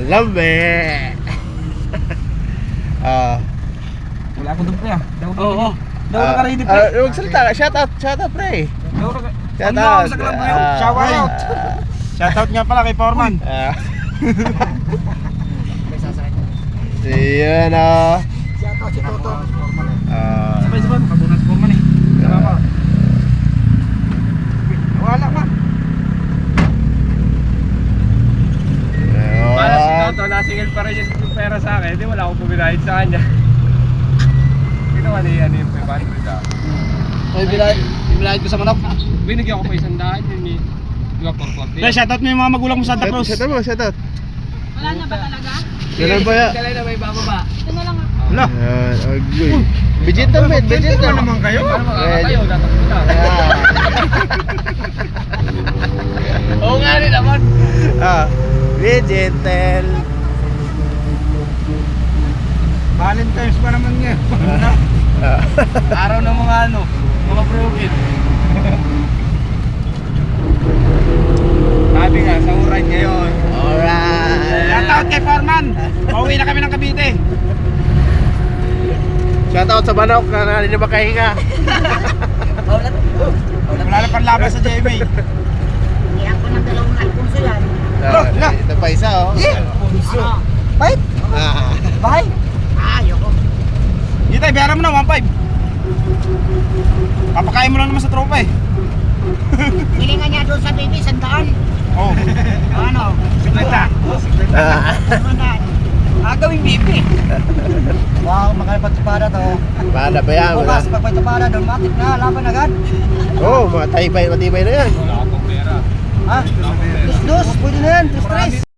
Lambe. Wala akong doon pre ah. Oo. Daw na ka ready pre. Magsalita ka. Shout out pre. Daw na ka. Shout Ano, out. sa club ngayon? Shout out. Shout out nga pala kay Foreman. Yan Shout out si Toto. Sabay-sabay makabunas Foreman eh. Sama pa. Wala ma. Para si Toto, nasingil pa rin yung pera sa akin. Hindi wala akong pumilahit sa kanya. Ginawa niya yung 500 ah. Ay, bilahit ko sa manok. Binigyan ko pa 100 yun eh. Di ba 440? Pre, shout out mo yung mga magulang mo sa Santa Cruz. Shout out. Wala na ba talaga? Kailan ba ya? Kailan na may bababa? Ito na lang ako. Wala. Agoy. Vegetal med, vegetal naman kayo. Paano makakatayo? Dapat ko na. Oo nga rin naman. Vegetal. Valentine's pa naman niya. Araw ng mga mga broken. Sabi nga, sa uran ngayon. Alright. Shout out kay Foreman. Pauwi na kami ng Cavite. Shout out sa manok na hindi na makahinga. Wala na panlaban sa JMA. Iyan ko ng dalawang Alfonso yan. Ito pa isa Bye. Bye. Ayoko. Dito, bayaran mo na 1.5. Papakain mo lang naman sa tropa eh. Hilingan niya doon sa baby, 100. Oh. Ano? 50. 100. Gawing bibi. Wow, makalipagtupada to. Paano ba yan? Bukas, pagpagtupada doon, matik na, laban agad. Oo, matibay na yan. Wala akong pera. Ha? Wala akong pera. Dos, pwede na yan, dos, tres.